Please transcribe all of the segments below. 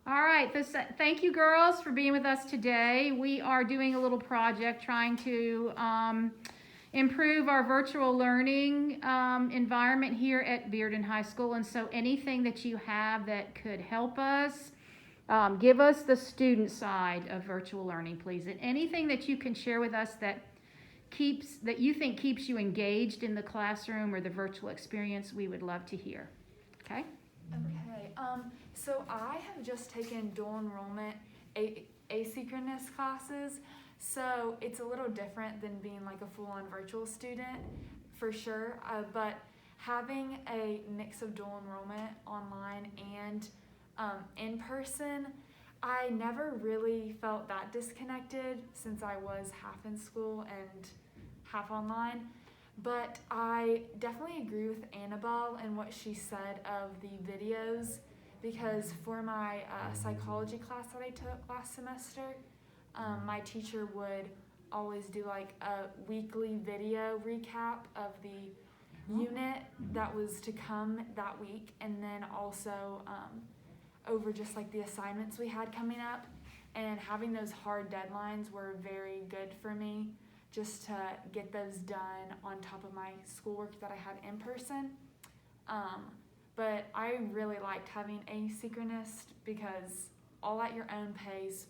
All right. Thank you, girls, for being with us today. We are doing a little project trying to improve our virtual learning environment here at Bearden High School. And so, anything that you have that could help us, give us the student side of virtual learning, please. And anything that you can share with us that you think keeps you engaged in the classroom or the virtual experience, we would love to hear. Okay. Okay, so I have just taken dual enrollment asynchronous classes, so it's a little different than being like a full-on virtual student, for sure, but having a mix of dual enrollment online and in person, I never really felt that disconnected since I was half in school and half online. But I definitely agree with Annabelle and what she said of the videos because for my psychology class that I took last semester, my teacher would always do like a weekly video recap of the unit that was to come that week and then also over just like the assignments we had coming up. And having those hard deadlines were very good for me just to get those done on top of my schoolwork that I had in person. But I really liked having asynchronous because all at your own pace,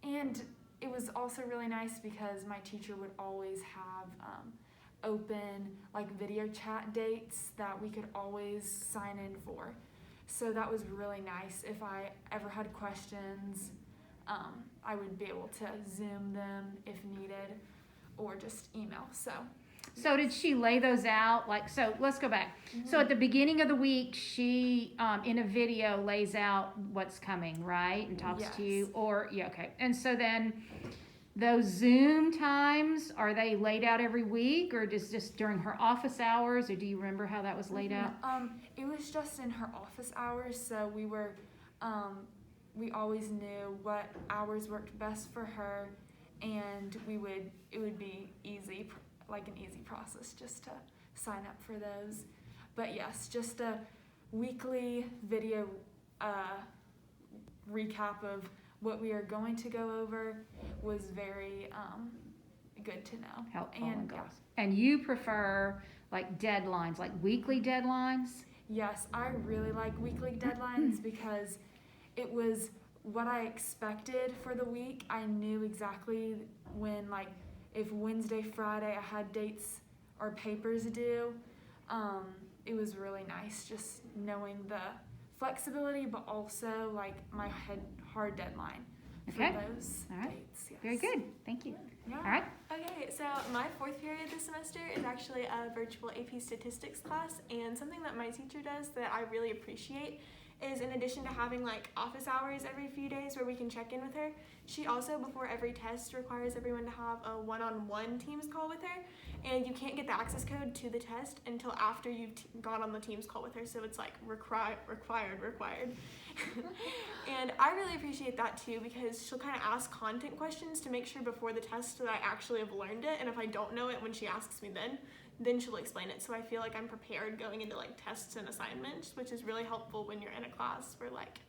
and it was also really nice because my teacher would always have open like video chat dates that we could always sign in for. So that was really nice. If I ever had questions, I would be able to Zoom them if needed or just email. So did she lay those out? So let's go back. Mm-hmm. So at the beginning of the week, she, in a video, lays out what's coming, right? And talks to you. Okay. And so then those Zoom times, are they laid out every week or just during her office hours? Or do you remember how that was laid out? It was just in her office hours. So we always knew what hours worked best for her, and it would be easy, like an easy process just to sign up for those. But yes, just a weekly video recap of what we are going to go over was very good to know. Helpful and goals. And you prefer like deadlines, like weekly deadlines? Yes, I really like weekly deadlines because it was what I expected for the week. I knew exactly when, like, if Wednesday, Friday I had dates or papers due. It was really nice just knowing the flexibility, but also like my hard deadline for those dates. Yes. Very good. Thank you. Yeah. All right. Okay, so my fourth period this semester is actually a virtual AP statistics class, and something that my teacher does that I really appreciate is in addition to having like office hours every few days where we can check in with her, she also before every test requires everyone to have a one-on-one Teams call with her, and you can't get the access code to the test until after you've gone on the Teams call with her, so it's like required. And I really appreciate that too because she'll kind of ask content questions to make sure before the test that I actually have learned it, and if I don't know it when she asks me then she'll explain it, so I feel like I'm prepared going into like tests and assignments, which is really helpful when you're in a class where like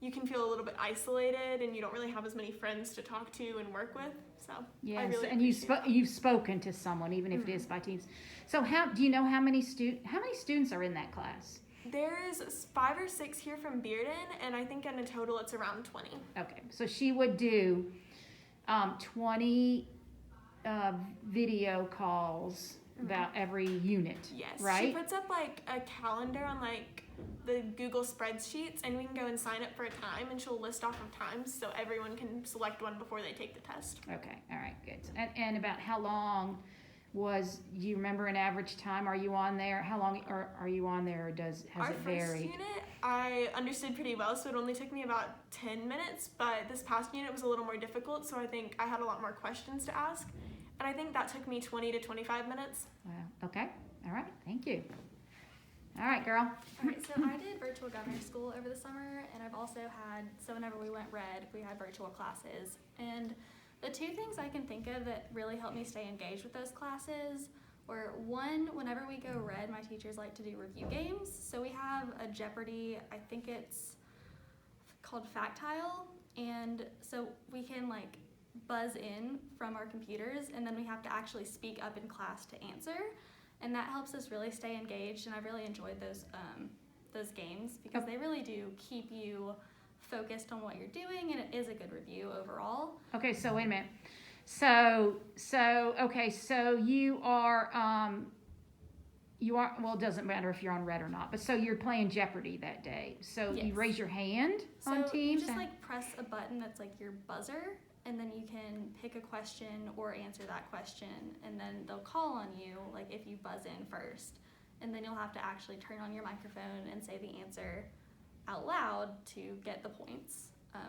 you can feel a little bit isolated and you don't really have as many friends to talk to and work with. So yes, and you've spoken to someone even if it is by Teams. So do you know how many students are in that class? There's 5 or 6 here from Bearden, and I think in a total it's around 20. Okay, so she would do 20 video calls about every unit. Yes, right? She puts up like a calendar on like the Google spreadsheets, and we can go and sign up for a time, and she'll list off of times so everyone can select one before they take the test. Okay, all right, good. And about how long do you remember an average time? Are you on there? How long are you on there, or has it varied? Our first unit, I understood pretty well, so it only took me about 10 minutes, but this past unit was a little more difficult, so I think I had a lot more questions to ask, and I think that took me 20 to 25 minutes. Wow, okay, all right, thank you. All right, girl. All right, so I did virtual governor school over the summer, and I've also so whenever we went red, we had virtual classes, and the 2 things I can think of that really helped me stay engaged with those classes were, one, whenever we go red, my teachers like to do review games. So we have a Jeopardy, I think it's called Factile, and so we can like buzz in from our computers, and then we have to actually speak up in class to answer, and that helps us really stay engaged. And I really enjoyed those games because they really do keep you focused on what you're doing, and it is a good review overall. Okay, so wait a minute. So you are, well, it doesn't matter if you're on red or not, but so you're playing Jeopardy that day. So you Yes. raise your hand So on you Teams? just like press a button that's like your buzzer, and then you can pick a question or answer that question, and then they'll call on you like if you buzz in first, and then you'll have to actually turn on your microphone and say the answer out loud to get the points.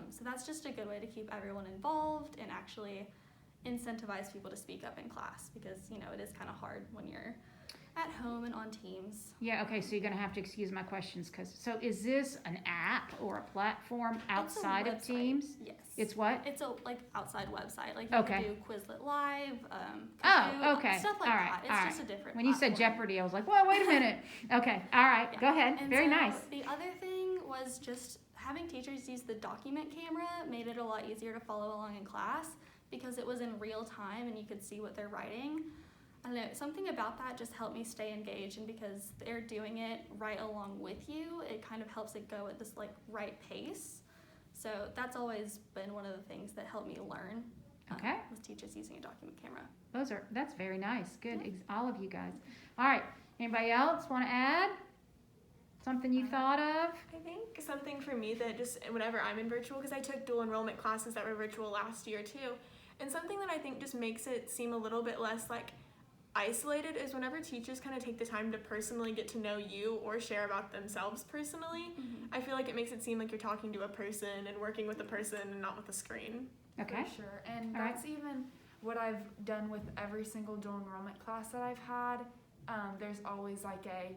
So that's just a good way to keep everyone involved and actually incentivize people to speak up in class, because it is kind of hard when you're at home and on Teams. Yeah, okay, so you're going to have to excuse my questions. So is this an app or a platform outside of It's a website. Teams? Yes. It's what? It's a outside website. Like you Okay. can do Quizlet Live, Oh, Kahoot, okay. stuff like All right, that. It's all just a different When you said platform. Jeopardy, I was like, well, wait a minute. Okay, all right, Yeah. go ahead. And Very so nice. The other thing was just having teachers use the document camera made it a lot easier to follow along in class because it was in real time and you could see what they're writing. I don't know, something about that just helped me stay engaged, and because they're doing it right along with you, it kind of helps it go at this like right pace. So that's always been one of the things that helped me learn. Okay. With teachers using a document camera. That's very nice. Good, all of you guys. All right, anybody else want to add? Something you thought of? I think something for me that just whenever I'm in virtual, because I took dual enrollment classes that were virtual last year too, and something that I think just makes it seem a little bit less like isolated is whenever teachers kind of take the time to personally get to know you or share about themselves personally. I feel like it makes it seem like you're talking to a person and working with a person and not with a screen. Okay. For sure. And All right. that's even what I've done with every single dual enrollment class that I've had. There's always like a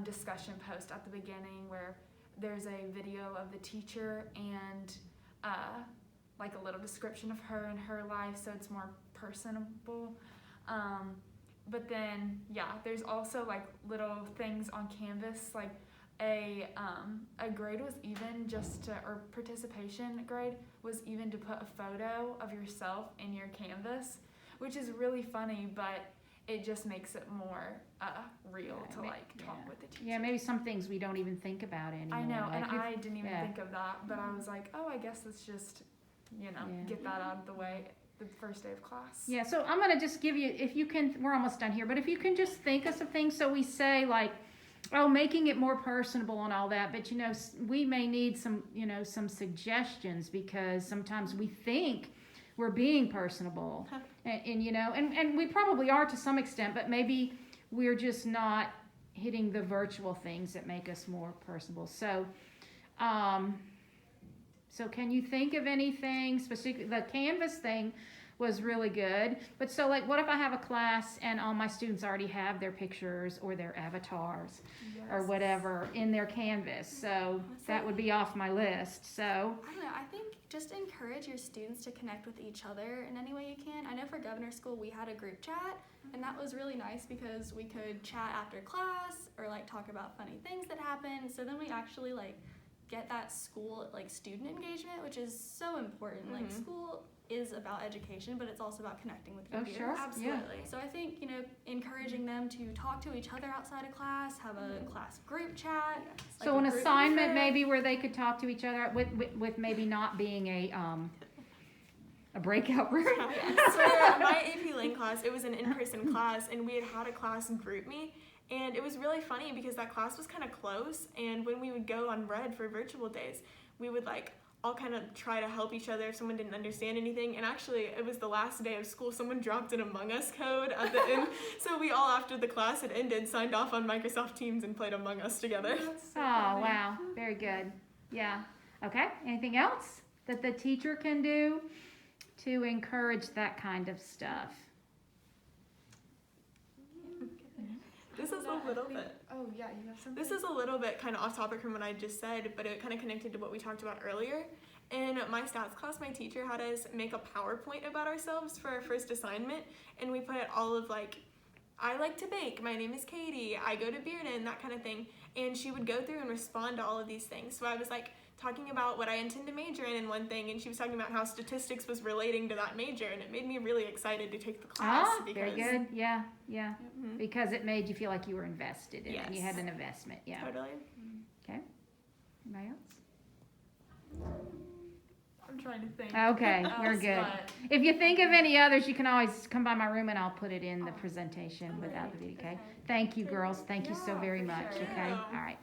discussion post at the beginning where there's a video of the teacher and like a little description of her and her life, so it's more personable. But then, yeah, there's also like little things on Canvas, like a grade was even or participation grade was even to put a photo of yourself in your Canvas, which is really funny, but it just makes it more real to like talk with the teacher. Yeah, maybe some things we don't even think about anymore. I know, like and if- I didn't even yeah. think of that, but I was like, oh, I guess let's just, Yeah. get that out of the way the first day of class. Yeah, so I'm gonna just give you, if you can, we're almost done here, but if you can just think of some things, so we say like, oh, making it more personable and all that, but we may need some, some suggestions, because sometimes we think we're being personable, and we probably are to some extent, but maybe we're just not hitting the virtual things that make us more personable. So, so can you think of anything specific? The Canvas thing was really good, but so like, what if I have a class and all my students already have their pictures or their avatars or whatever in their Canvas? So that would be off my list. So I don't know, I think just encourage your students to connect with each other in any way you can. I know for Governor School we had a group chat, and that was really nice because we could chat after class or like talk about funny things that happened. So then we actually like get that school like student engagement, which is so important. Like school is about education, but it's also about connecting with your peers. sure. Absolutely. So I think, encouraging them to talk to each other outside of class, have a class group chat. like So a an group assignment event. maybe where they could talk to each other with maybe not being a breakout room. So my AP Lang class, it was an in-person class, and we had a class group me, and it was really funny because that class was kind of close, and when we would go on Red for virtual days, we would like all kind of try to help each other if someone didn't understand anything. And actually, it was the last day of school, someone dropped an Among Us code at the end, so we all, after the class had ended, signed off on Microsoft Teams and played Among Us together. Oh, wow. Very good. Yeah. Okay. Anything else that the teacher can do to encourage that kind of stuff? This is a little bit. Oh, yeah, you have something? This is a little bit kind of off topic from what I just said, but it kind of connected to what we talked about earlier. In my stats class, my teacher had us make a PowerPoint about ourselves for our first assignment, and we put all of like, I like to bake, my name is Katie, I go to Bearden, that kind of thing. and she would go through and respond to all of these things. So I was like talking about what I intend to major in one thing, and she was talking about how statistics was relating to that major, and it made me really excited to take the class. Oh, very good. Yeah. Mhm. Because it made you feel like you were invested in it. You Yes. had an investment. Yeah. Totally. Okay. Anybody else? I'm trying to think. Okay, What you're else, good. but- If you think of any others, you can always come by my room and I'll put it in the presentation without the video. Okay. Thank you, girls. Thank you so Yeah, very for much. sure. Okay. Yeah. All right.